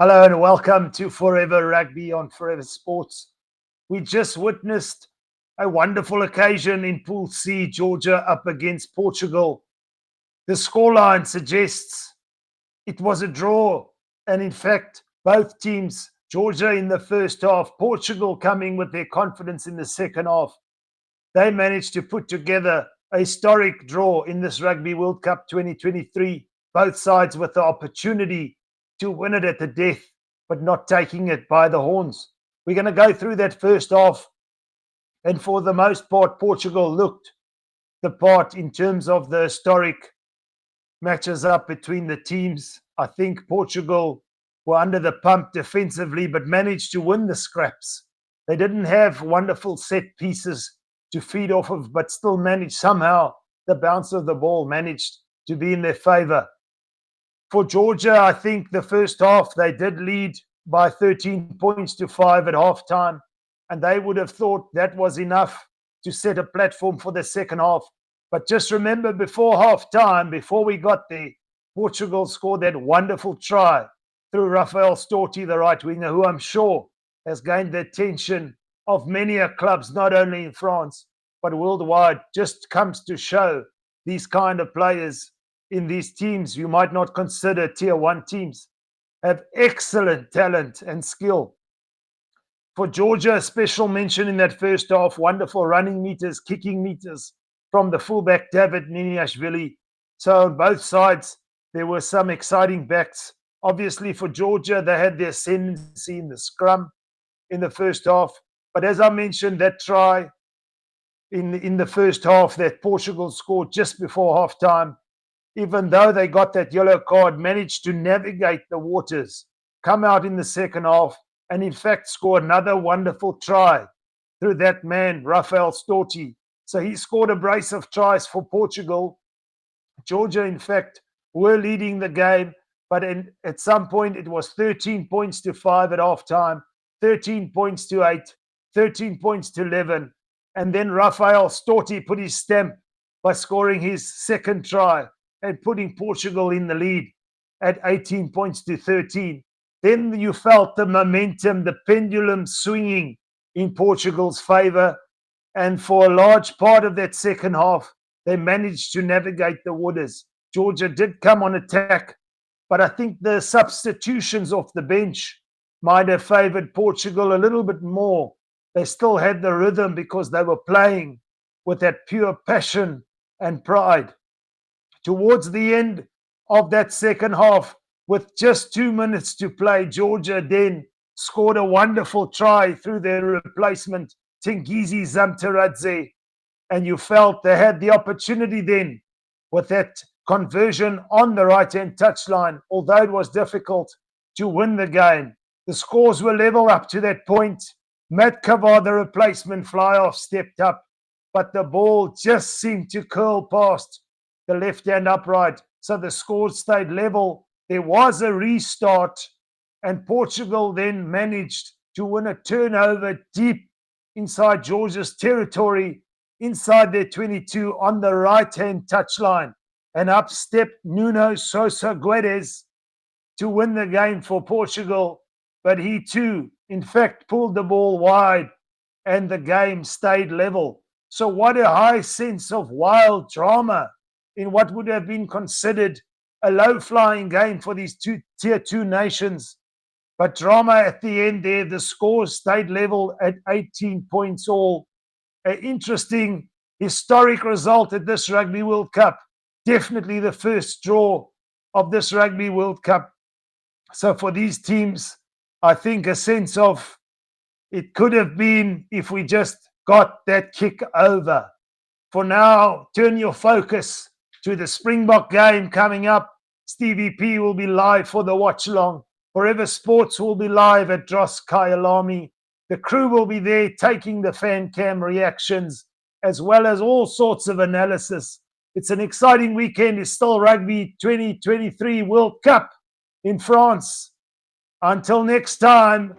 Hello and welcome to Forever Rugby on Forever Sports. We just witnessed a wonderful occasion in Pool C, Georgia up against Portugal. The scoreline suggests it was a draw, and in fact, both teams, Georgia in the first half, Portugal coming with their confidence in the second half, they managed to put together a historic draw in this Rugby World Cup 2023, both sides with the opportunity to win it at the death, but not taking it by the horns. We're going to go through that first half, and for the most part, Portugal looked the part in terms of the historic matches up between the teams. I think Portugal were under the pump defensively, but managed to win the scraps. They didn't have wonderful set pieces to feed off of, but still managed somehow, the bounce of the ball managed to be in their favor. For Georgia, I think the first half, they did lead by 13 points to 5 at halftime, and they would have thought that was enough to set a platform for the second half. But just remember, before halftime, before we got there, Portugal scored that wonderful try through Rafael Storti, the right winger, who I'm sure has gained the attention of many clubs, not only in France, but worldwide. Just comes to show these kind of players in these teams you might not consider tier one teams have excellent talent and skill. For Georgia, a special mention in that first half, wonderful running meters, kicking meters from the fullback David Niniashvili. So on both sides, there were some exciting backs. Obviously for Georgia, they had their ascendancy in the scrum in the first half. But as I mentioned, that try in the first half that Portugal scored just before halftime, even though they got that yellow card, managed to navigate the waters, come out in the second half, and in fact score another wonderful try through that man, Rafael Storti. So he scored a brace of tries for Portugal. Georgia, in fact, were leading the game, but at some point it was 13 points to 5 at halftime, 13 points to 8, 13 points to 11. And then Rafael Storti put his stamp by scoring his second try and putting Portugal in the lead at 18 points to 13. Then you felt the momentum, the pendulum swinging in Portugal's favor. And for a large part of that second half, they managed to navigate the waters. Georgia did come on attack, but I think the substitutions off the bench might have favored Portugal a little bit more. They still had the rhythm because they were playing with that pure passion and pride. Towards the end of that second half, with just 2 minutes to play, Georgia then scored a wonderful try through their replacement, Tengizi Zamtaradze. And you felt they had the opportunity then with that conversion on the right-hand touchline, although it was difficult to win the game. The scores were level up to that point. Matt Kavar, the replacement fly-off, stepped up, but the ball just seemed to curl past the left-hand upright. So the scores stayed level. There was a restart, and Portugal then managed to win a turnover deep inside Georgia's territory, inside their 22 on the right-hand touchline. And up stepped Nuno Sousa Guedes to win the game for Portugal. But he too, in fact, pulled the ball wide and the game stayed level. So what a high sense of wild drama in what would have been considered a low-flying game for these two tier 2 nations. But drama at the end there, the scores stayed level at 18 points all. An interesting historic result at this Rugby World Cup. Definitely the first draw of this Rugby World Cup. So for these teams, I think a sense of it could have been if we just got that kick over. For now, turn your focus to the Springbok game coming up. Stevie P will be live for the watch along. Forever Sports will be live at Dros Kyalami. The crew will be there taking the fan cam reactions as well as all sorts of analysis. It's an exciting weekend. It's still Rugby 2023 World Cup in France. Until next time,